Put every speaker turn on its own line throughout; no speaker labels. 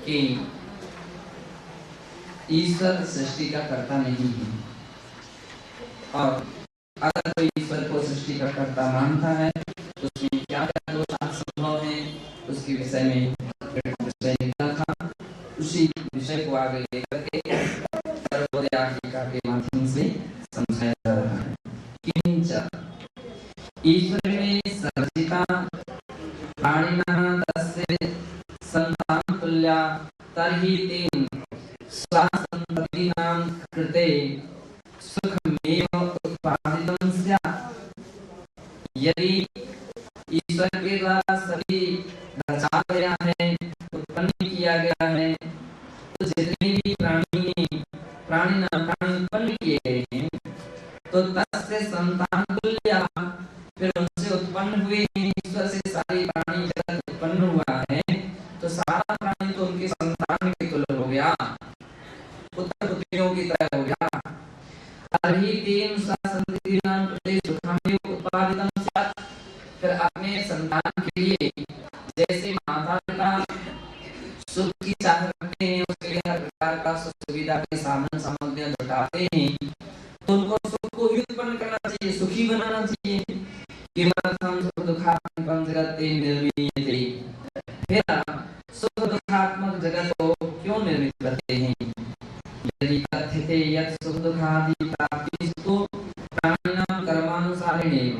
कि ईश्वर सृष्टि का कर्ता नहीं है, और अगर कोई ईश्वर को सृष्टि का कर्ता मानता है तो उसमें क्या क्या दोष संभव है उसके विषय में विषय निकला था। उसी विषय को आगे लेकर के सर्वोदय टीका के माध्यम से समझाया जा रहा है। किंच ईश्वरेण सर्जिता प्राणिनः तस्य संतान तुल्या तर्हि तेन स्वसन्ततीनां कृते सुखमेव उत्पादितं स्यात्। यदि ईश्वर के द्वारा सभी रचा गया है, उत्पन्न किया गया है, तो जितने भी प्राणी उत्पन्न किए गए हैं तो तस्य संतान तुल्य, फिर उनसे उत्पन्न हुए हैं, ईश्वर से सारी प्राणी जगत उत्पन्न हुआ है, तो सारा प्राणी तो उनके संतान के तुल्य हो गया, पुत्र पुत्रियों की तरह हो गया। तर्हि तेन स्वसन्ततीनां कृते सुखमेव उत्पादितं स्यात्। फिर अपने संतान के लिए जैसे माता पिता सुख की चाह रखते हैं, उसके लिए हर प्रकार का सुख सुविधा के साधन सामग्रियां जुटाते हैं, तो उनको सुख को भी उत्पन्न करना चाहिए, सुखी बनाना चाहिए। किमर्थं सुख दुःखात्मकं जगते निर्मीयते, फिर सुख दुःखात्मक जगत को क्यों निर्मित करते हैं? यदि कथ्यते यत् सुख दुःखादि प्राप्तिस्तु प्राणिनां कर्मानुसारेणैव,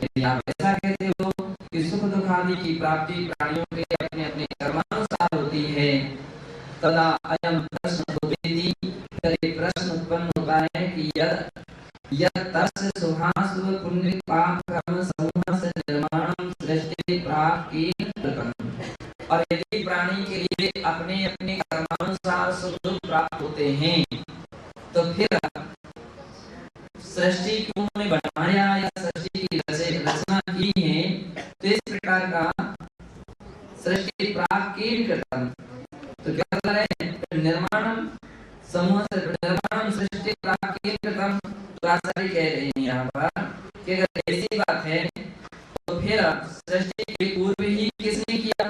यदि आप ऐसा कहते हो कि सुख दुख आदि की प्राप्ति प्राणियों के अपने अपने कर्मानुसार होती है, तदा अयम प्रश्न उदेति, फिर एक प्रश्न उत्पन्न होता है कि यद तस्य शुभाशुभ पुण्य पाप कर्म समूह से निर्माणं सृष्टि प्राप्ति कृतं, और यदि प्राणी के लिए अपने अपने कर्मानुसार सुख दुख प्राप्त होते हैं, तो फिर सृष्टि क्यों ने बनाया या सृष्टि की रचना की है, तो इस प्रकार का सृष्टि प्राप्त की कृतम, तो क्या कर रहे हैं? निर्माणम समूह से निर्माणम सृष्टि प्राप्त की कृतम, तो आचार्य कह रहे हैं यहाँ पर कि अगर ऐसी बात है तो फिर सृष्टि के पूर्व ही किसने किया?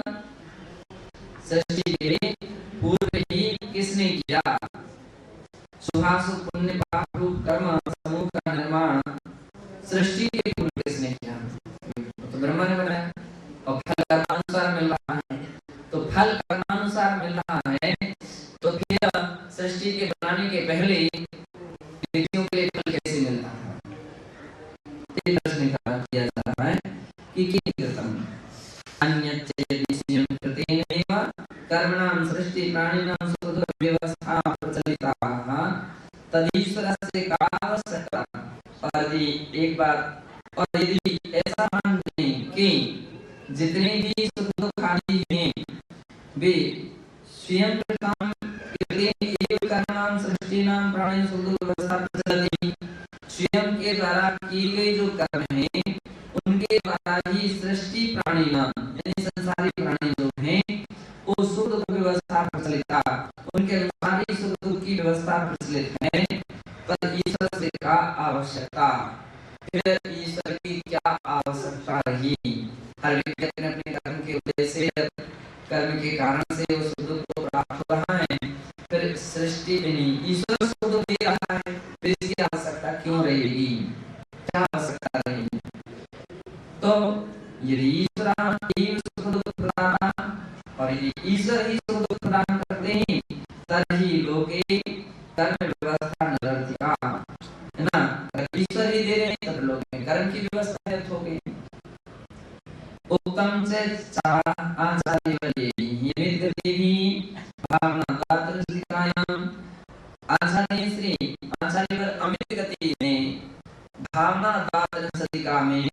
सृष्टि के पूर्व ही किसने किया? शुभाशुभ पुण्य पाप रूप कर्म समूह का निर्माण सृष्टि के पूर्व किसने किया? तो ब्रह्मा ने बनाया, और फल कर्मानुसार मिल रहा है, तो फल कर्मानुसार मिल रहा है, तो फिर सृष्टि के बनाने के पहले व्यक्तियों के लिए फल कैसे मिलता है? ये प्रश्न किया जा रहा है कि किम अन्यच्चेति स्वयं कृतेनैव कर्मणां सृष्टि प्राणिनां सुख व्यवस्था प्रचलिताः तदीश्वरस्य का आवश्यकता। और एक बात, और यदि ऐसा मानते हैं कि जितने भी सुख दुख आदि हैं वे स्वयं कर्मणां सृष्टिनां प्राणिनां सुख दुख व्यवस्था प्रचलति, स्वयं के द्वारा की गई जो कर्म है उनके द्वारा ही सृष्टि प्राणिनां यानी संसारी प्राणी जो हैं वो सुख दुख व्यवस्था प्रचलिता, उनके अनुसार ही सुख दुख की व्यवस्था प्रचलित है, पर ईश्वर से का आवश्यकता। फिर ईश्वर की क्या आवश्यकता रही? हर व्यक्ति अपने अपने कर्म के उद्देश्य से, कर्म के कारण से उस सुख दुख को प्राप्त हो रहा है, फिर सृष्टि नहीं ईश्वर सुख दुख दे रहा है, फिर इसकी आवश्यकता क्यों रहेगी? क्या आवश्यकता रहेगी? तो यदि ईश्वर ही सुख दुख प्रदाता, और यदि ईश्वर ही सुख दुख प्रदान करते हैं, तभी लोके कर्म व्यवस्था निरर्थका, है ना? अगर ईश्वर ही दे रहे हैं तब लोग में कर्म की व्यवस्था व्यर्थ हो गई। उत्तम से आचार्य वाले निमित्त देवी भावना दात्र सिकायाम, आचार्य श्री आचार्य अमित गति ने भावना दात्र सदिका में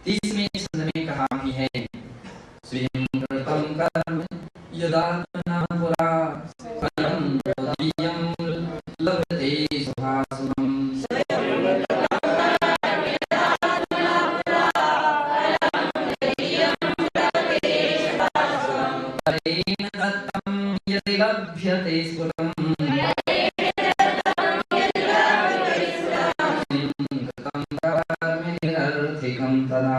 30वें छंद में कहा भी है, स्वयं कृतं कर्म यदात्मना पुरा फलं तदीयं लभते शुभाशुभम्। तेन दत्तं यदि लभ्यते स्फुटम्, कृतं कर्म निरर्थकं तदा।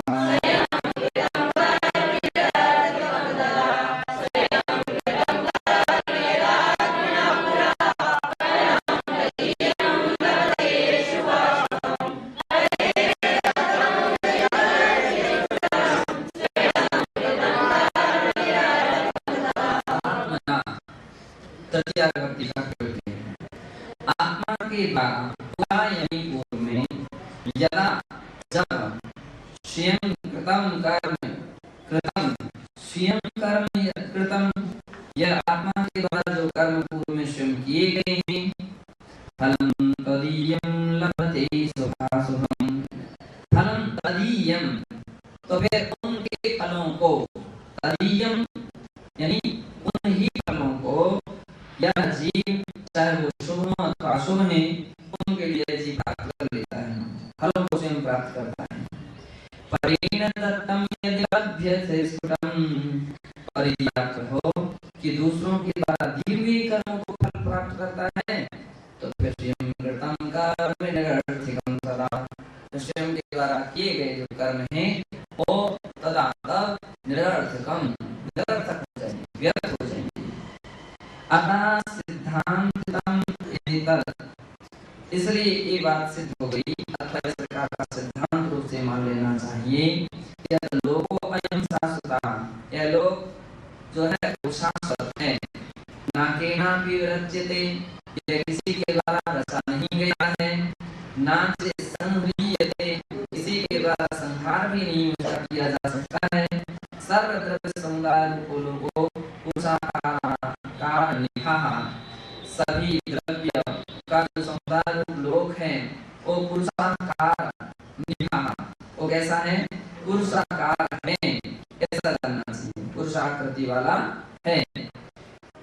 तृतीया विभक्ति का प्रयोग है। आत्मा के द्वारा पुरा यानी पूर्व में यदा जब स्वयं कृतम कृतम यह आत्मा के द्वारा जो कर्म पूर्व में स्वयं किए गए हैं, फलम तदीयम लभते शुभाशुभम, फलम तदीयम तो फिर उनके फलों को, तदीयम यानी उन ही फलों को यह जीव चाहे वो शुभ हो अथवा अशुभ है उनके लिए जीव प्राप्त कर लेता है, फलों को स्वयं प्राप्त करता है। परिणतम यदि लभ्यते स्फुटम, और यदि आप हो कि दूसरों के द्वारा दिए हुए कर्मों को फल प्राप्त करता है तो फिर स्वयं कृतम कर्म निरर्थकम सदा, स्वयं के द्वारा किए गए जो कर्म हैं वो तदा तब निरर्थकम निरर्थक हो जाएंगे, व्यर्थ हो जाएंगे। अतः सिद्धांतम इसलिए ये बात सिद्ध हो गई अथवा इस प्रकार का सिद्धांत रूप से मान लेना चाहिए कि लोगों अयम शाश्वता, यह लोग जो है वो शाश्वत है, ना के ना भी रच्यते, यह किसी के द्वारा रचा नहीं गया है, ना से संह्रियते, किसी के द्वारा संहार भी नहीं किया जा सकता है। सर्व द्रव्य समुदाय लोगों पुरुषाकार निकाह, सभी द्रव्य का जो समुदाय लोक है वो पुरुषाकार निकाह, वो कैसा है, पुरुषाकार है, ऐसा जानना चाहिए, पुरुषाकृति वाला है।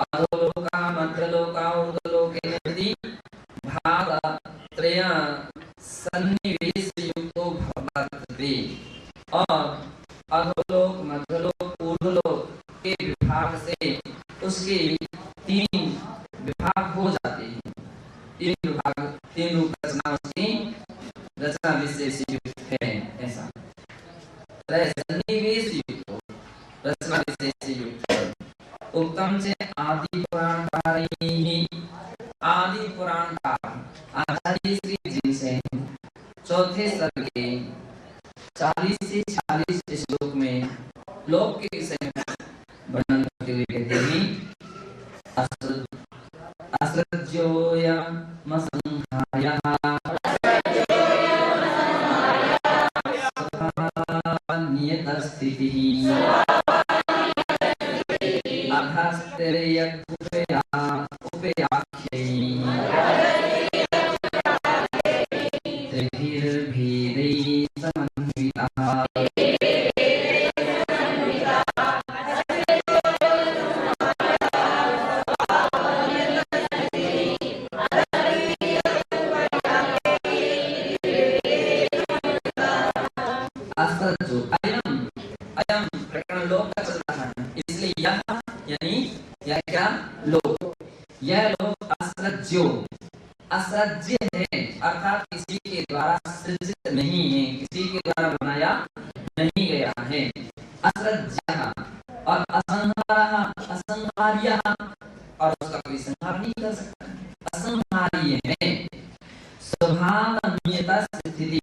अधोलोका मध्यलोका ऊर्ध्वलोके नदी भाग त्रय सन्निवेश युक्तो भवति, और अधोलोक मध्यलोक ऊर्ध्वलोक के विभाग से उसके तीन विभाग हो जाते हैं, तीन विभाग, तीन रूप रचना उसकी रचना विशेष युक्त है, ऐसा सन्निवेश युक्त रचना विशेष युक्त। उत्तम से आदि पुराणकार, आदि पुराणकार आचार्य श्री जी से चौथे सर्ग के 40 से 46 श्लोक में लोक के विषय में वर्णन करते हुए कहते हैं, असृज्य है, अर्थात किसी के द्वारा सृजित नहीं है, किसी के द्वारा बनाया नहीं गया है, असृज्य। और असंहारः असंहार्यः, और उसका कोई संहार नहीं कर सकता, असंहार्य है। स्वभाव नियता स्थिति,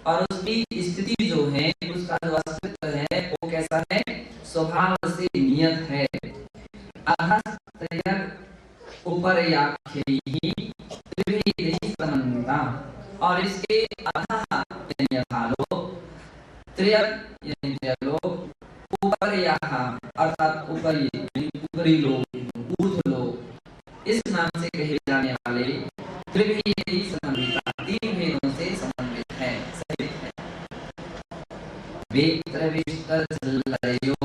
और उसकी स्थिति जो है, उसका जो अस्तित्व है वो कैसा है, स्वभाव से नियत है। ऊपर और इसके अर्थात ऊपरी लोग, ऊर्ध्व लोग, इस नाम से कहे जाने वाले त्रिभेदी संबंधिता, तीन भेदों से संबंधित है, सही है। वेत्र विस्तर जलयो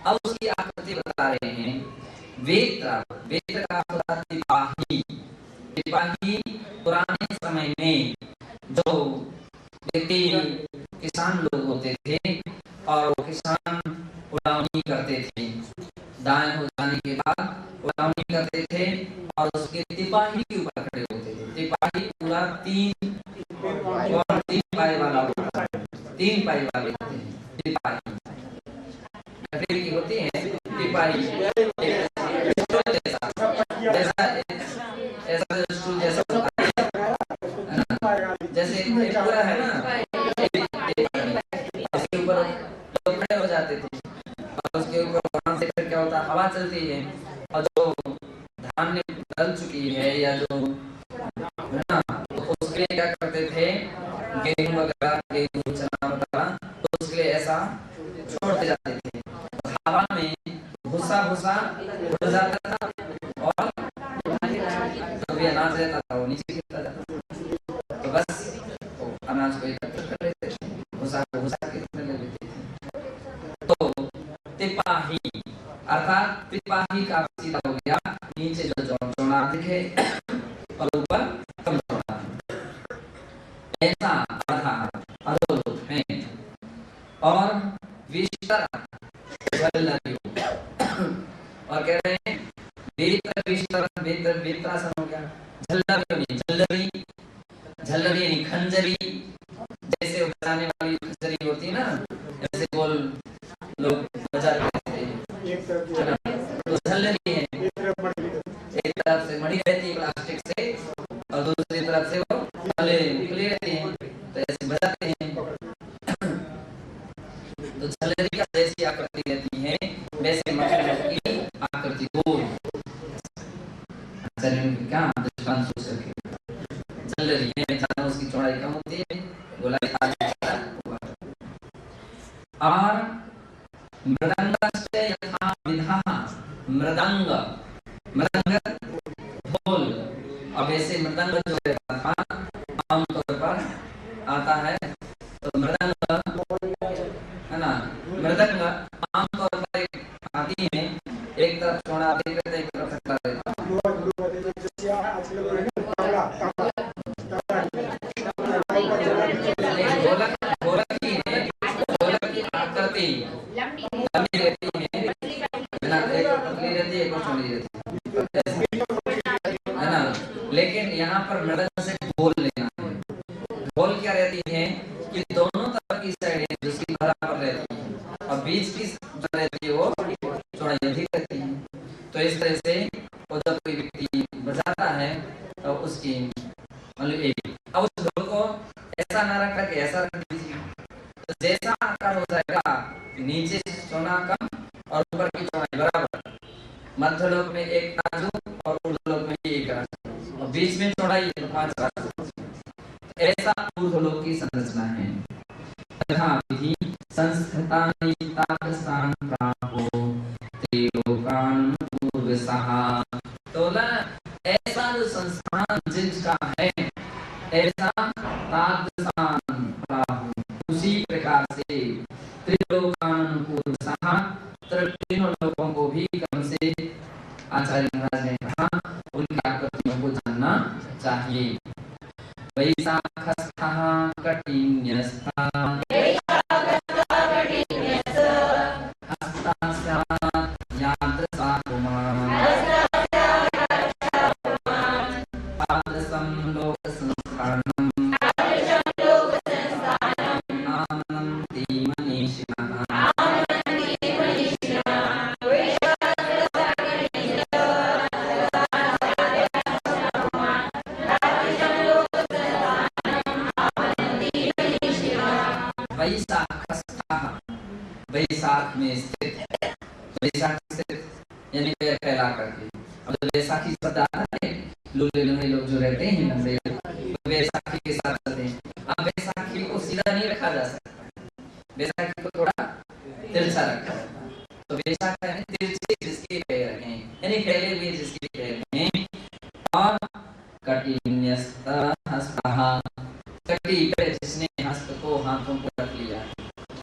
अब उसकी आकृति बता रहे हैं। वेत्र, वेत्र का अर्थ सिपाही, सिपाही पुराने समय में जो व्यक्ति किसान लोग होते थे और वो किसान उड़ावनी करते थे, दाएं हो जाने के बाद उड़ावनी करते थे और उसके तिपाही के ऊपर खड़े होते थे। तिपाही पूरा तीन पाई वाला होता है, 3 पाई वाले होते हैं तिपाही। लकड़ी की होती है तिपाही, ऐसा स्टूल जैसा होता है, जैसे पूरा है ना, इसके ऊपर लोग खड़े हो जाते थे और उसके ऊपर वहां से फिर क्या होता है, हवा चलती है और जो धान डल चुकी है या जो है ना, तो उसके लिए क्या करते थे, गेहूं वगैरह, गेहूं चना वगैरह, तो उसके लिए ऐसा छोड़ते जाते थे। हवा में भूसा भूसा उड़ जाता था और कभी अनाज रहता था वो नीचे गिरता जाता, तो बस तो अनाज को इकट्ठा कर लेते थे, भूसा को भूसा के रूप में ले लेते थे। तो तिपाही अर्थात तिपाही का सीधा हो गया, नीचे जो चौड़ा दिखे और ऊपर कम चौड़ा, ऐसा आधा अधोलोक है। और विस्तर और कह रहे हैं विस्तर हो गया, झल्लरी झल्लरी खंजरी, जैसे बजाने वाली खंजरी होती है ना, जैसे गोल लोग बजाते थे, तो झल्लरी है, एक तरफ से मणि रहती है प्लास्टिक से और दूसरी तरफ से वो खुली रहती है, तो ऐसे बजाते हैं। तो झल्लरी का जैसी आकृति रहती है वैसे मछलियों की आकृति गोल, क्या दृष्टांत सोच सके, झल्लरी है, जहाँ उसकी चौड़ाई कम होती है, गोलाई और मृदंगस्य यथा विधा, मृदंग ढोल, अब ऐसे मृदंग जो रहता था आमतौर पर आता है, तो मृदंग है ना, मृदंग आमतौर पर एक हाथी में एक तरफ चौड़ा रहता है, एक तरफ पतला रहता है। ढोलक की आकृति लंबी रहती है ना, एक पतली रहती है, एक चौड़ी रहती है ना, लेकिन यहाँ पर मृदंग से ढोल लेना है। ढोल क्या रहती है कि दोनों तरफ की साइड जिसकी बराबर रहती है और बीच की जो रहती है वो चौड़ाई अधिक रहती है। तो इस तरह से वो जब कोई व्यक्ति बजाता है तो उसकी मतलब अब उस ढोल को ऐसा ना रख करके ऐसा रख दीजिए, तो जैसा आकार हो जाएगा, नीचे चौड़ा कम और ऊपर की चौड़ाई बराबर, मध्य लोक में एक राजू और ऊर्ध्वलोक में एक राजू और बीच में चौड़ाई 5 राजू, ऐसा ऊर्ध्वलोक की संरचना है। तथा विधि संस्कृतानि तादृशान् प्राहो त्रिलोकान् पूर्वसः, तो ऐसा जो संस्थान जिसका है, ऐसा तादृशान् प्राहो, उसी प्रकार से त्रिलोकान् पूर्वसः, तीनों लोगों को भी क्रम से आचार्य महाराज ने कहा उनकी आकृतियों को जानना चाहिए। वैशाखस्थः कटिन्यस्थः हस्तास्यात् यादृशा कुमारः तादृशं लोकसंस्करणम् आनन्ति मनीषिणः। वैशाख में स्थित, वैशाख स्थित यानी फैला करके, अब वैशाखी शब्द आता है, लूले लोग जो रहते हैं लंबे, तो वैशाखी के साथ चलते हैं। अब वैशाखी को सीधा नहीं रखा जा सकता, वैशाखी को थोड़ा तिरछा रखा, तो वैशाख यानी तिरछे जिसके पैर हैं, यानी फैले हुए जिसके पैर हैं। और कटिन्यस्तः हस्तः, कटी पे जिसने हस्त को, हाथों को रख लिया,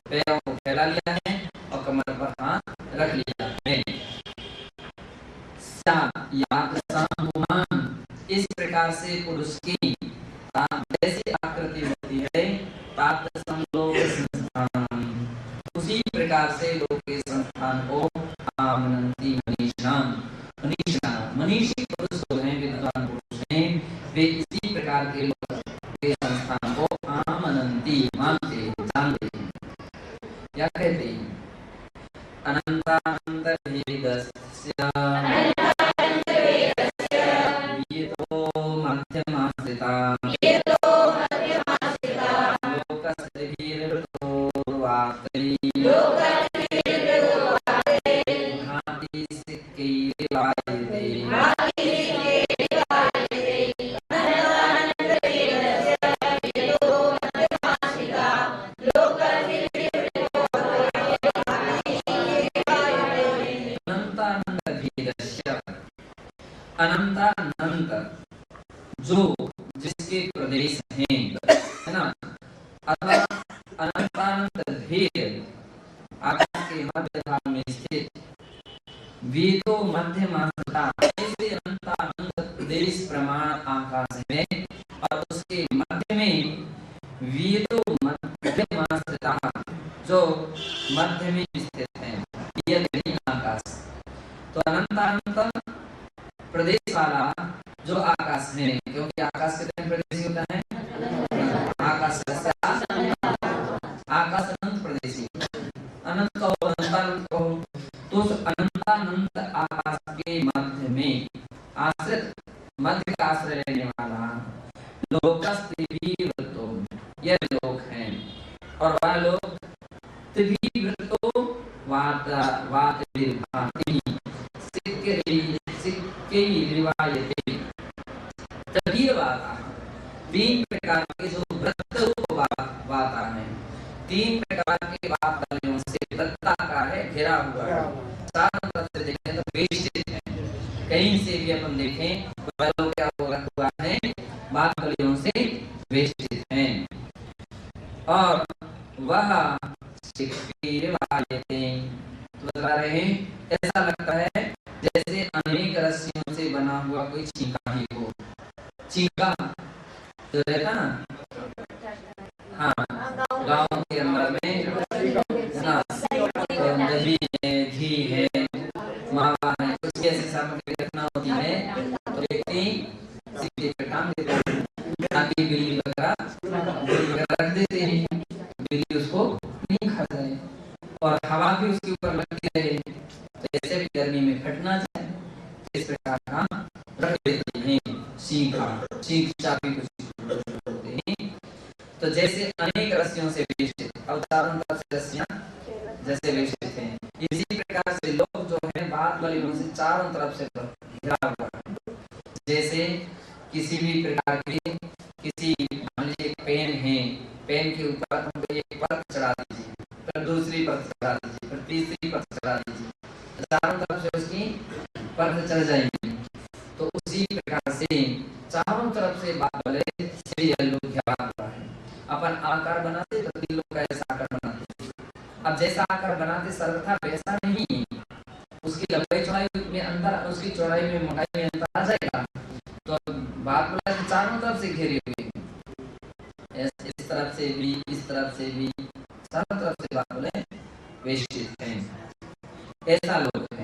पैरों को फैला लिया है और कमर पर हाथ रख लिया है। इस प्रकार से पुरुष की जैसी आकृति होती है, उसी प्रकार से लोग के संस्थान को आमनंती मनीषाम, मनीषी पुरुष जो हैं, विद्वान पुरुष हैं, वे इसी प्रकार के लोग के संस्थान को आमनंती मानते हैं, जानते हैं। क्या कहते हैं? अनंतानंतर्भेदस्य वियतो मध्यमाश्रिता लोकस्त्रिभिर्वृतो वार्तै भाति सिक्कैर्विवायते अनंतानंत जो जिसके प्रदेश हैं, है ना, अथवा अनंतानंत भेद आकाश के मध्य भाग में स्थित, वेदो मध्यमाश्रिता, ऐसे अनंतानंत प्रदेश प्रमाण आकाश में और उसके मध्य में वेदो मध्यमाश्रिता जो मध्य में स्थित है, यह आकाश। तो अनंतानंत प्रदेश वाला जो आकाश है, क्योंकि आकाश कितने प्रदेशी होता है? आकाश अनंत प्रदेशी, अनंत कहो अनंतानंत कहो, तो उस अनंतानंत आकाश के मध्य में आश्रित, मध्य का आश्रय लेने वाला लोकस्त्रिभिर्वृतो, यह लोक है, और वह लोग त्रिभिर्वृतो वातभिर्भाति सिक्कैर्विवायते, तीन प्रकार के जो वृत्त रूप वाता है, तीन प्रकार के वात वालों से वृत्ताकार है, घिरा हुआ है, चारों तरफ से देखें तो वेष्टित है, कहीं से भी अपन देखें तो क्या हुआ है? वात वालों से वेष्टित है, और वह सिक्कैर्विवायते, तो बता रहे हैं ऐसा लगता है जैसे अनेक रस्सियों से बना हुआ कोई छींका ही हो। छींका तो रहता ना, हाँ, गाँव के अंदर में ना, तो दही है, घी है, मावा है, कुछ ऐसी सामग्री रखना होती है, तो व्यक्ति सीधे पे काम देता है, ताकि बिल्ली वगैरह रख देते हैं, बिल्ली उसको नहीं खा जाए और हवा भी उसके ऊपर लगती रहे, तो ऐसे भी गर्मी में फटना जाए, इस प्रकार का रख देते हैं। सीख चाबी कुछ होते हैं, तो जैसे अनेक रस्सियों से वेष्टित, अब चारों तरफ से रस्सियां जैसे वेष्टित हैं, इसी प्रकार से लोग जो है बात वाली से चारों तरफ से घिरा हुआ है। जैसे किसी भी प्रकार के किसी मान लीजिए पेन है, पेन के ऊपर हमको एक परत चढ़ा दीजिए, फिर दूसरी परत चढ़ा दीजिए, फिर तीसरी परत चढ़ा दीजिए, चारों तरफ से उसकी परत चढ़ जाएगी। तो उसी प्रकार से चारों तरफ से बात वाले से लोग घिरा हुआ है। अपन आकार बनाते तो तीन लोग का ऐसा आकार बनाते, अब जैसा आकार बनाते सर्वथा वैसा नहीं, उसकी लंबाई चौड़ाई में अंतर, उसकी चौड़ाई में मोटाई में अंतर आ जाएगा, तो बात वाले चारों तरफ से घेरे हुए, इस तरफ से भी, इस तरफ से भी, चारों तरफ से बात वाले वेष्टित हैं, ऐसा लोग हैं।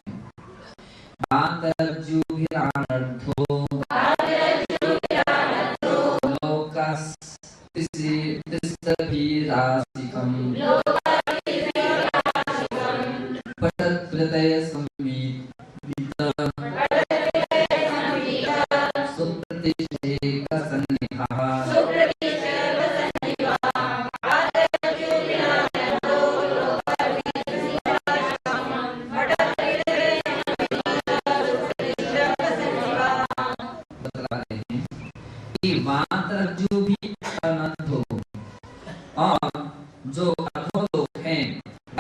जो अधोलोक है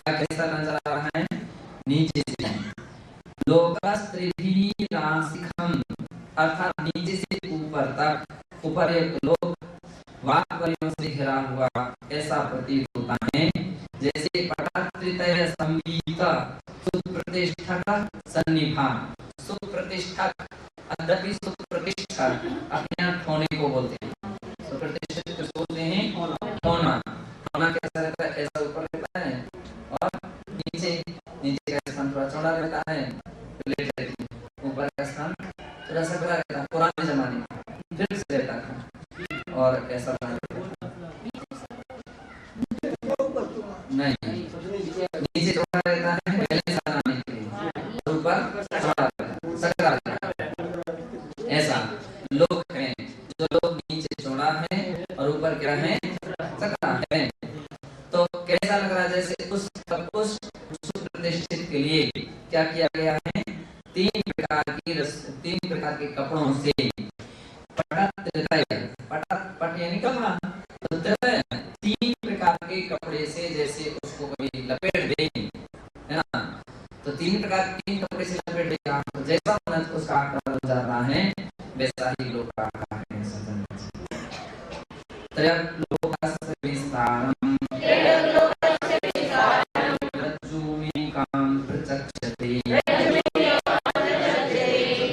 कैसा नजर आ रहा है? नीचे से लोकस्त्रिभिराशिखम अर्थात नीचे से ऊपर तक, ऊपर एक लोक वाक वालियों से घिरा हुआ ऐसा प्रतीत होता है, जैसे पटात्रितय संवीत सुप्रतिष्ठक सन्निभान। सुप्रतिष्ठक अद्यपि सुप्रतिष्ठक अपने आप होने को बोलते हैं, सुप्रतिष्ठित बोलते हैं होना। होना कैसा रहता है? ऐसा ऊपर रहता है और नहीं, नीचे चौड़ा रहता है पहले साल आने के लिए, और ऊपर चौड़ा रहता है, सकरा रहता है। ऐसा लोग हैं, जो लोग नीचे चौड़ा है और ऊपर क्या है, सकरा है। तो कैसा लग रहा है, जैसे उस सुप्रतिष्ठित के लिए क्या किया गया है, तीन प्रकार के कपड़ों से पट यानी कपड़ा, तो तीन प्रकार के कपड़े से जैसे उसको कभी लपेट दे, है ना, तो तीन कपड़े से लपेट देगा, तो जैसा उसका आकार हो जाता है वैसा ही लोग का आकार है। त्रयलोकस्य विस्तारम् रज्जुमेकां प्रचक्षते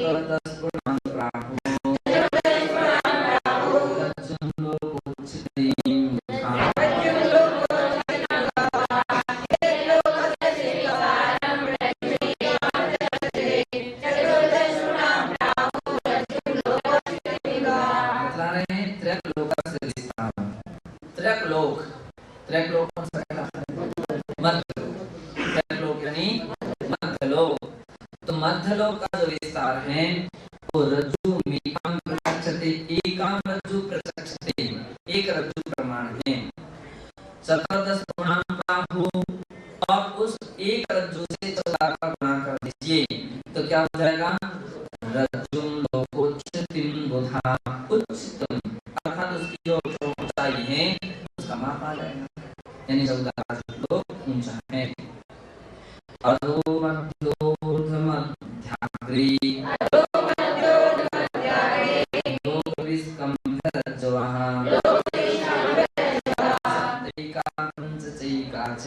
ततस्फुटं प्राहुः रज्जुं लोकोच्चतीं त्र्यकलोक मध्यलोक यानी मध्यलोक, तो मध्यलोक का जो विस्तार है वो रज्जु मेकां प्रचक्षते, एकां रज्जु प्रचक्षते, एक रज्जु प्रमाण है। चतुर्दश गुणां प्राहु, और उस एक रज्जु से 14 का गुणा कर दीजिए तो क्या हो जाएगा, रज्जुं लोकोच्चतिं बुधा, उच्चतम अर्थात उसकी जो ऊंचाई है उसका माप आ जाएगा, यानी 14 लोग ऊंचा है। अधो मध्योर्ध्वमध्याग्रे लोकविस्कम्भरज्ज्वः सप्तैका पञ्चचैका च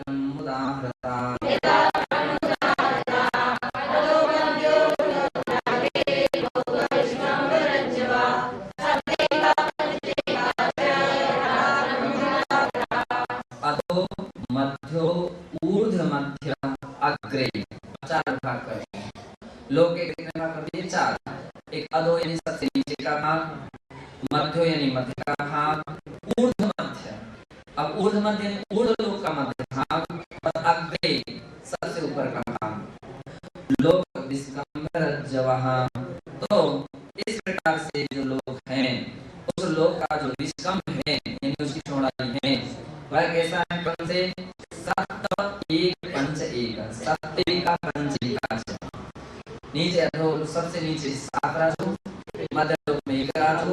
मुदाहृता अधो मध्यो ऊर्ध्व मध्य अग्रे, 4 भाग करें। लोक के कितने भाग कर दिए, 4। एक अधो यानी सबसे नीचे का भाग, मध्यो यानी मध्य का भाग, ऊर्ध्व मध्य, अब ऊर्ध्व मध्य यानी ऊर्ध्व लोक का मध्य भाग, और अग्रे सबसे ऊपर का भाग। लोक विस्कम्भरज्ज्वः, तो इस प्रकार से जो लोग हैं उस लोक का जो विस्कम्भ है यानी उसकी चौड़ाई है वह कैसा है, कौन से, 7 1 5 1, 7 1 5 1, नीचे अधो सबसे नीचे 7 राजू, मध्य लोक में 1 राजू,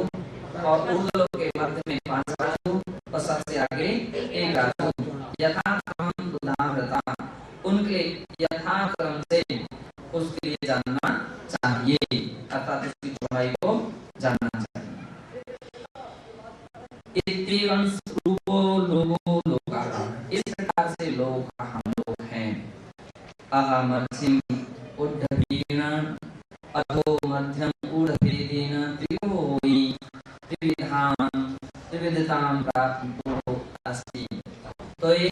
और ऊर्ध्व लोक के मध्य में 5 राजू, और सबसे आगे 1 राजू। यथाक्रम उदाहृता, उनके यथाक्रम से उसके लिए जानना चाहिए, अर्थात उसकी चौड़ाई को जानना चाहिए। इत्येवं रूपो लोगो लोकाः, इस प्रकार से लोग हम लोग हैं। अहमर्थिं ऊर्ध्वभेदेन अधो मध्यम ऊर्ध्वभेदेन त्रियोहि त्रिविधतां प्राप्तो अस्ति, तो ये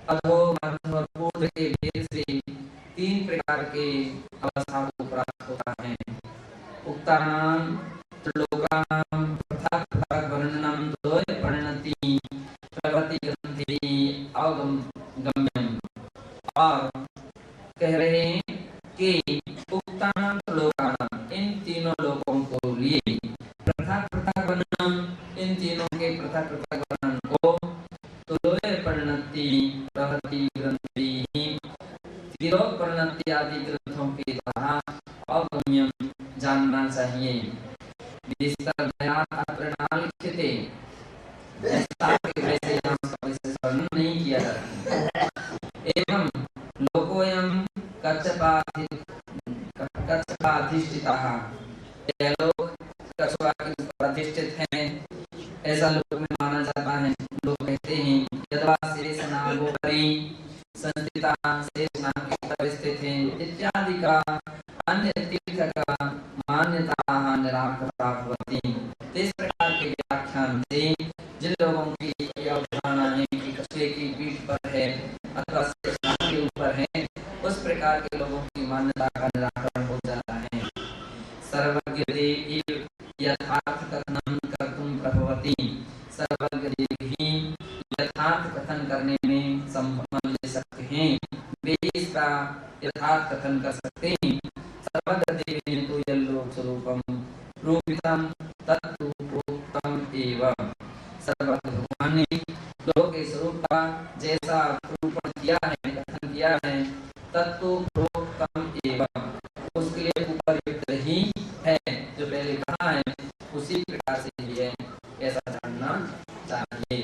अधो मध्य और ऊर्ध्व के भेद से 3 प्रकार के अवस्था को प्राप्त होता है। उक्तानां त्रिलोकानां पृथक् पृथक् वर्णनं द्वय परिणति प्रवृत्ति ग्रंथि अवगम्यम, और कह रहे हैं कि उक्तानां त्रिलोकानां, इन तीनों लोकों को लिए, पृथक् पृथक् वर्णनं, इन तीनों के पृथक् पृथक् वर्णन को, द्वय परिणति प्रवृत्ति ग्रंथि, तीनों परिणति आदि ग्रंथों के द्वारा अवगम्यम जानना चाहिए। वर्णन नहीं किया जाता। एवं लोकोयम कच्छपाधिष्ठिताः, ये लोग कछुआ के ऊपर अधिष्ठित हैं, ऐसा लोक में माना जाता है। लोग कहते हैं यद्वा शेषनागोपरि संस्थिताः, शेषनाग के ऊपर स्थित हैं इत्यादि का अन्य तीर्थ का मान्यता निराकृता भवति। इस प्रकार के व्याख्यान से जिन लोगों की अवधारणा है कि कछुए की पीठ पर है अथवा शेषनाग के ऊपर है, उस प्रकार के लोगों की मान्यता का निराकरण हो जाता है। सर्वज्ञ यथार्थ कथनं कर्तुं प्रभवति, सर्वज्ञ सर्वज्ञ देव ही यथार्थ कथन करने में संबंध ले सकते हैं, वे इसका यथार्थ कथन कर सकते हैं। सर्वज्ञ देव तो यल्लोक स्वरूपम रूपितम तत्तु प्रोक्तम एवं। सर्वज्ञ भगवान ने लोक के स्वरूप का जैसा रूपण किया है, कथन किया है, तत्तु प्रोक्तम एवं, उसके लिए उपयुक्त ही है, जो पहले कहा है उसी प्रकार से ही है, ऐसा जानना चाहिए।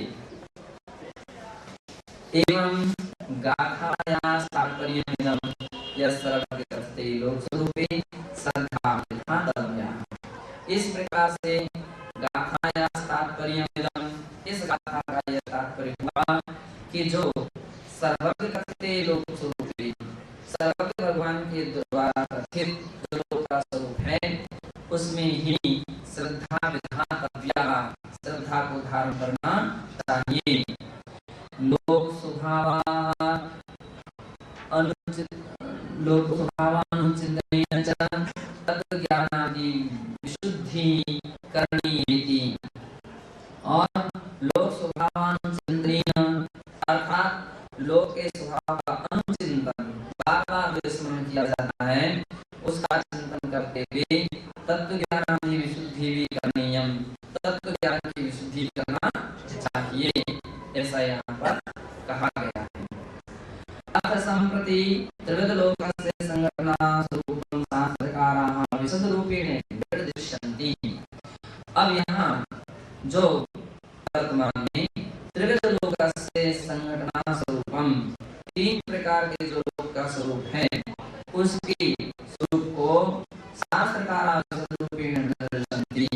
एवं गाथाया तात्पर्यमिदं यस्सर्वज्ञ लोक स्वरूपे श्रद्धा विधातव्या। इस प्रकार से गाथाया तात्पर्यमिदं, इस गाथा का यह तात्पर्य हुआ कि जो सर्वज्ञ कथते लोक स्वरूपे, सर्वज्ञ भगवान के द्वारा कथित जो लोक का स्वरूप है, उसमें ही श्रद्धा विधातव्या, श्रद्धा को धारण करना चाहिए। लोक स्वभावानुचित तत्व ज्ञानादि विशुद्धि करनी। और लोक स्वभावानुचिंतन अर्थात लोक के स्वभाव का अनुचिंतन बार-बार जो स्मरण किया जाता है, उसका चिंतन करते हुए तत्व ज्ञानादि विशुद्धि भी करनीयम, तत्व ज्ञान की विशुद्धि करना चाहिए, ऐसा यहाँ पर कहा गया है। अथ संप्रति त्रिविध लोकस्य संघटना स्वरूपं शास्त्रकाराः विशद रूपेण निर्दिशन्ति। अब यहाँ जो वर्तमान में त्रिविध लोकस्य संघटना स्वरूपम, तीन प्रकार के जो लोक का स्वरूप है, उसके स्वरूप को शास्त्रकाराः विशद रूपेण निर्दिशन्ति।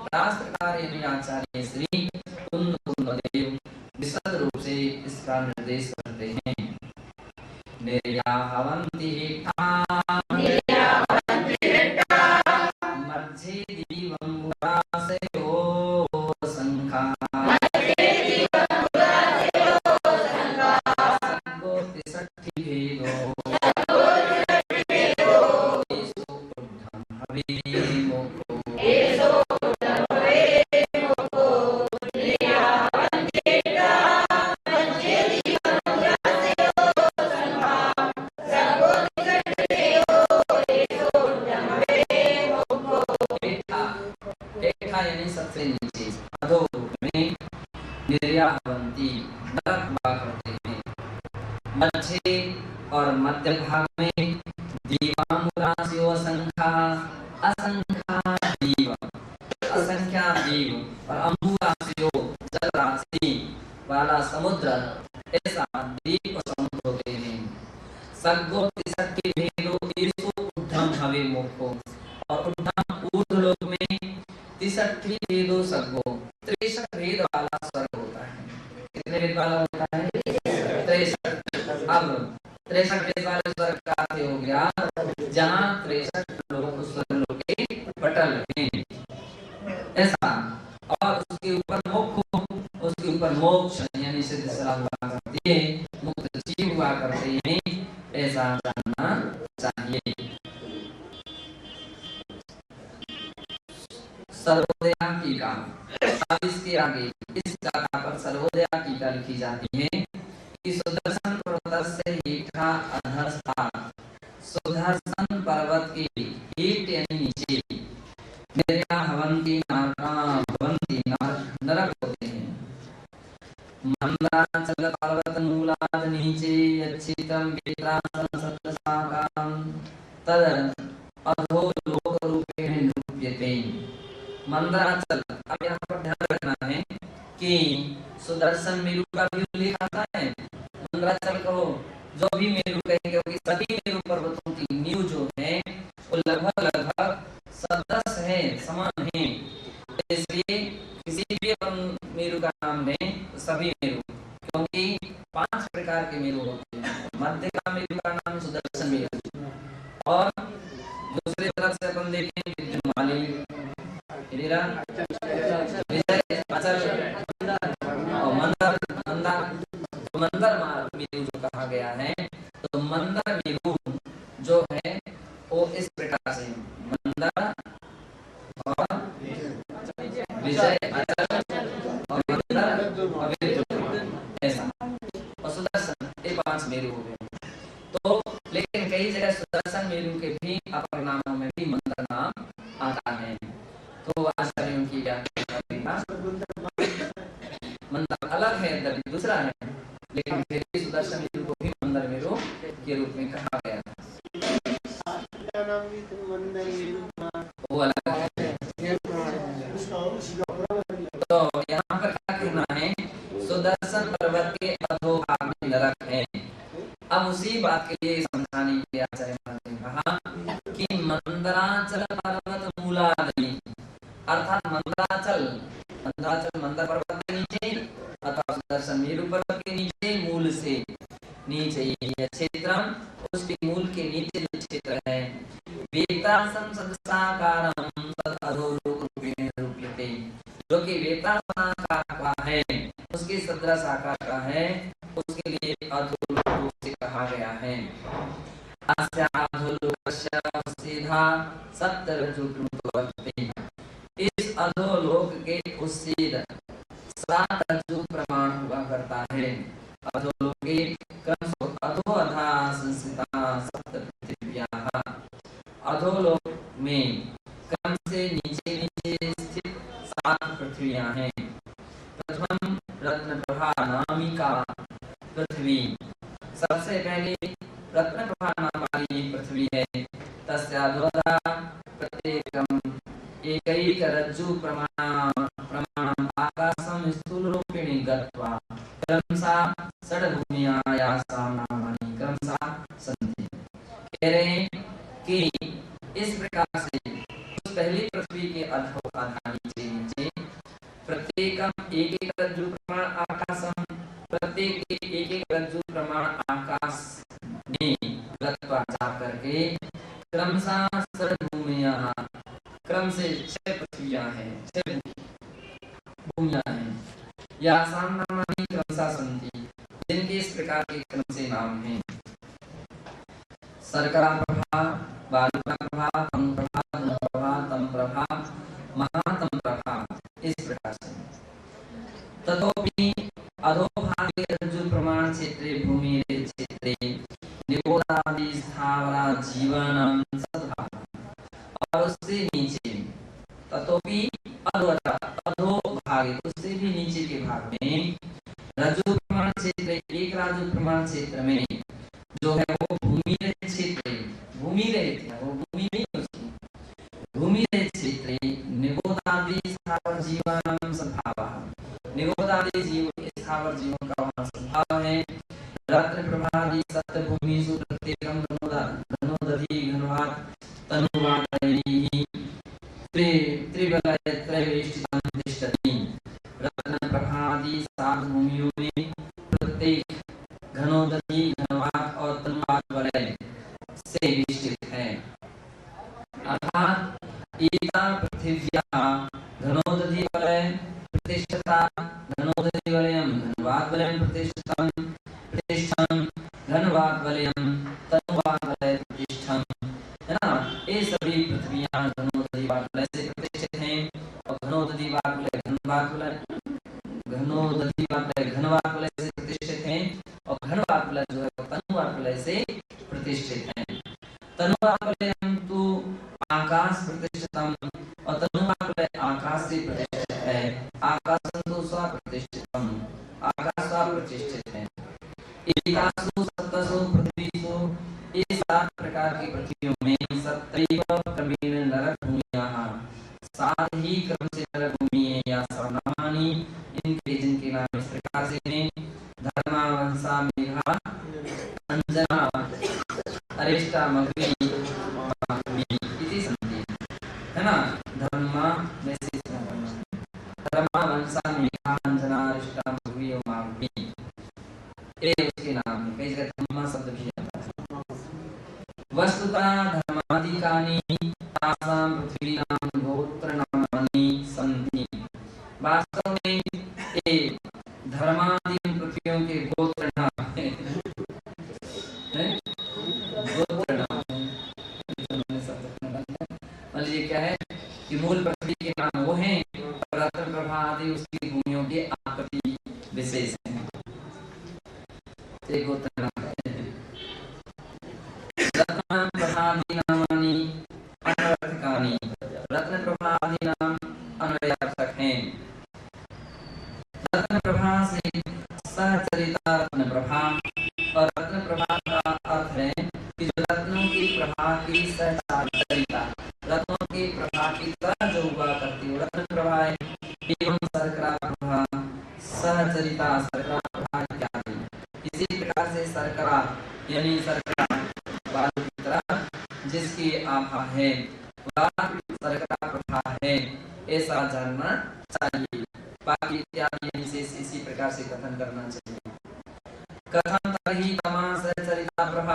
शास्त्रकार यानी आचार्य श्री कुंददेव विशद रूप से इसका निर्देश करते हैं। निर्याहवन्ति मध्ये दीवं मुरासयो संखा सद्गोतिषट्ठि भेदो एषो ऊर्ध्वं हवेमोको। यानी सबसे नीचे अधोलोक में निर्याहवन्ति नरक हुआ करते हैं, मध्य और मध्य भाग में दीवामुरासयो असंख्या, असंख्या दीव, असंख्या दीव और अम्बुरासयो जल राशि वाला समुद्र, ऐसा दीप समुद्र होते हैं। सद्गोतिषट्ठि भेदो एषो ऊर्ध्वं हवेमोको, और ऊर्ध्वं ऊर्ध्वलोक में 63 भेदो सर्गो, 63 भेद वाला स्वर्ग होता है। कितने भेद वाला होता है? 63। अब 63 भेद वाले स्वर्ग का अर्थ हो गया जहाँ 63 लोग उस स्वर्ग लोक के पटल हैं, ऐसा। और उसके ऊपर मोक्ष, उसके ऊपर मोक्ष यानी सिद्ध सलाह हुआ करती है, मुक्त जीव हुआ करते हैं, ऐसा जानना चाहिए। सर्वोदया टीका, अब इसके आगे इस गाथा पर सर्वोदया टीका लिखी जाती है कि सुदर्शन पर्वत से हेठा अधस्था, सुदर्शन पर्वत के हेठ यानी नीचे निर्याहवन्ति भवन्ति नरक होते हैं। मंदराचल पर्वत मूलाद नीचे अच्छितम वेत्रासं सप्तशाखां तद अधोलोक रूपेण निरूप्यते। मंदराचल, अब यहाँ पर ध्यान रखना है कि सुदर्शन मेरु का भी उल्लेख आता है। मंदराचल को जो भी मेरु कहेंगे, क्योंकि सभी मेरु पर्वतों की नींव जो है वो लगभग सदृश है, समान है, इसलिए किसी भी अपन मेरु का नाम लें तो सभी मेरु, क्योंकि 5 प्रकार के मेरु होते हैं। मध्य का मेरु का नाम सुदर्शन मेरु, और दूसरी तरफ से अपन देखें विद्युन्माली, विजय, अचल और मंदर। मंदर मेरु जो कहा गया है, तो मंदर मेरु जो है वो इस प्रकार से मंदर और विजय, अचल और मंदर अलग है, यद्यपि दूसरा है, लेकिन फिर भी सुदर्शन मेरु को भी मंदर मेरु के रूप में कहा गया था। वो अलग है। तो यहाँ पर क्या कहना है, सुदर्शन पर्वत के अधोभाग में नरक है। अब उसी बात के लिए समझाने के लिए आचार्य महाराज ने कहा कि मंदराचल पर्वत मूलादि, अर्थात मंदराचल मंदर पर्वत के नीचे अथवा सुदर्शन मेरु पर्वत के नीचे, मूल से नीचे ये क्षेत्र, उसके मूल के नीचे जो क्षेत्र है, वेतासम सदसाकारम तद अधोलोक रूपेण निरूप्यते, जो कि वेतासम आकार का है, उसके सदृश आकार का है, उसके लिए अधोलोक रूप से कहा गया है। अस्या अधोलोकस्य सीधा सप्तरज्जुकृतो वर्तते, इस अधोलोक के उसीद 7 रज्जु प्रमाण हुआ करता है। अधोलोके क्रमशः अधो अधा संस्थिता सप्त पृथिव्याः, अधोलोक में क्रम से नीचे नीचे स्थित 7 पृथ्वियां हैं। प्रथम रत्नप्रभा नामिका पृथ्वी, सबसे पहले रत्नप्रभा नाम वाली पृथ्वी है। तस्याधोधा प्रत्येकम एकैक रज्जु प्रमाण आकाशम स्थूल रूपेण गत्वा क्रमशः षड्भूम्यायासां नामानि क्रमशः सन्ति। कह रहे हैं कि इस प्रकार से उस पहली पृथ्वी के अधो आधा नीचे नीचे प्रत्येकम एक एक रज्जु प्रमाण आकाशम, प्रत्येक एक एक रज्जु प्रमाण आकाश में गत्वा जा करके क्रमशः षड्भूम्याः, क्रम से 6 पृथ्वियां हैं, 6 भूमियां हैं, या सामनामानि क्रमशः सन्ति, जिनके इस प्रकार के क्रम से नाम हैं। शर्करा प्रभा, बालुका प्रभा, तम प्रभा, धनु प्रभा, तम प्रभा, महातम प्रभा, इस प्रकार से। ततोपि अधोभागे रज्जु प्रमाण क्षेत्रे भूमि क्षेत्रे निगोदादि स्थावरा जीवनम सद्भाव, और उससे नीचे ततोपि अधोभागे, उससे भी नीचे के भाग में रज्जु प्रमाण क्षेत्र, एक रज्जु प्रमाण क्षेत्र में जो है वो भूमि रहित क्षेत्र, भूमि रहित है, वो भूमि नहीं उसकी, भूमि रहित क्षेत्र निगोदादि स्थावर जीवनम सद्भाव, निगोदादि जीव स्थावर जीवों का वहाँ सद्भाव है। रत्न प्रभादि सत्य भूमिषु प्रत्येकम धनोदधि घनवात तनुवादैः त्रिबलय त्रयवेष्टितं तिष्ठति, रत्न प्रभादि 7 भूमियों में प्रत्येक घनोदधि घनवात और तनुवात वलय से विष्टित है। अर्थात एता पृथिव्या घनोदधि वलय प्रतिष्ठता, घनोदधि वलयम घनवात वलयम प्रतिष्ठितं, प्रतिष्ठं घनवात वलयम तनुवात वलय प्रतिष्ठं, है ना। ये सभी पृथ्वियां घनोदधि वलय से प्रतिष्ठित हैं, और घनोदधि वलय घनवात वलय, घनोदधि वलय घनवात वलय से प्रतिष्ठित हैं, और घनवात वलय जो है तनुवात वलय से प्रतिष्ठित है। तनुवात वलयम तो आकाश प्रतिष्ठितम, और तनुवात वलय आकाश से प्रतिष्ठित है। आकाशं तो स्वप्रतिष्ठितम, आकाश स्वप्रतिष्ठित है। एतासु सप्तसु पृथ्वीषु, ये 7 प्रकार की पृथ्वियों में सत्रैव क्रमेण नरक भूम्याः, 7 ही क्रम से नरक भूमि है, या सर्वनामानि, इनके जिनके नाम इस प्रकार से हैं। धर्मा वंसा मेघा अंजना अरिष्टा मघवी इति सन्ति, है ना। धर्मा वैसे धर्मा वंसा मेघा अंजना अरिष्टा मघवी और माघवी, ये उसके नाम है। कई जगह धर्मा शब्द भी आता है। वस्तुतः धर्मादिकानि तासां पृथ्वीनां गोत्रनामानि सन्ति, वास्तव में ये धर्मादि पृथ्वियों के गोत्र नाम हैं, गोत्र नाम मतलब ये क्या है कि मूल पृथ्वी के नाम वो हैं, और रत्न प्रभा आदि उसकी भूमियों के आकृति विशेष हैं, एक गोत्र नाम है। रत्न प्रभादि नामानि अनर्थकानि, रत्न प्रभादि नाम अनर्थक हैं। रत्न प्रभा से रत्न प्रभा। और रत्न प्रभा का अर्थ है कि जो रत्नों की प्रभा की सहचारिता, रत्नों की प्रभा की तरह जो हुआ करती है रत्न प्रभा है। एवं शर्करा प्रभा सहचरिता शर्करा प्रभा इत्यादि। इसी प्रकार से शर्करा यानी शर्करा बालू की तरह जिसकी आभा है वह शर्करा प्रभा है, ऐसा जानना चाहिए। बाकी इत्यादि विशेष इसी प्रकार से कथन करना चाहिए। कथन तरही तमा सहचरिता प्रभा।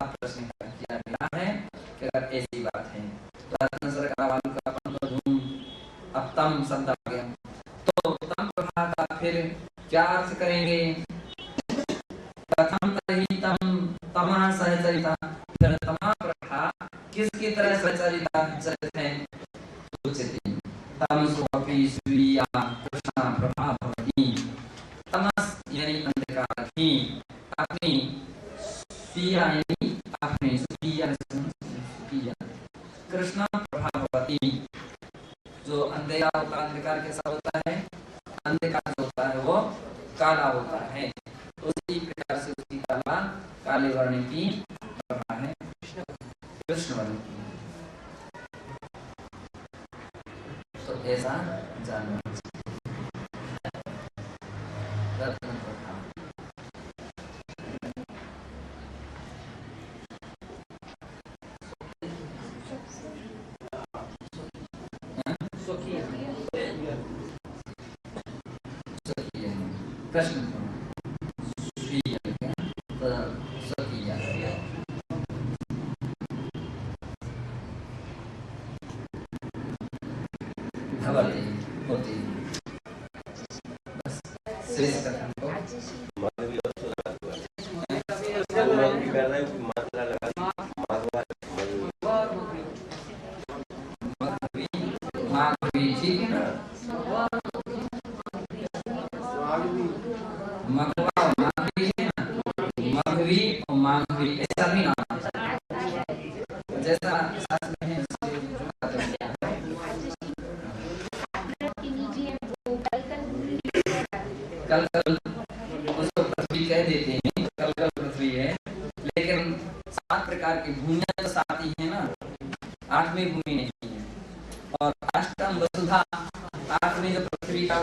अब प्रश्न किया गया है कि अगर ऐसी बात है तो रत्न शर्करा बालू का अपन तो धूम अब तम शब्द आ गया, तो तम प्रभा का फिर क्या अर्थ करेंगे? कथम तरही तमा सहचरिता, फिर तमा प्रभा किसकी तरह सहचरिता चरित है? उच्चते तम स्वपि स्वीया कृष्णा प्रभा भवति। तमस यानी अंधकार की अपनी स्वीया यानी अपने स्वीया कृष्णा प्रभा भवति। जो अंधेरा होता है, अंधकार कैसा होता है? अंधकार जो होता है वो काला होता है, उसी प्रकार से उसकी काला काले वर्ण की प्रभा है कृष्ण वर्ण की। तो ऐसा जानना रत्न प्रभा। कृष्ण होती बस श्रेष्ठ कथन को माधवी, ठीक है ना? मघवा माधवी है ना, मघवी और माधवी ऐसा भी ना जैसा शास्त्र में कल कल उसको पृथ्वी कह देते हैं, कल कल पृथ्वी है, लेकिन 7 प्रकार की भूमियां तो 7 ही है ना, 8वीं भूमि नहीं है। और अष्टम वसुधा, 8वीं जो पृथ्वी का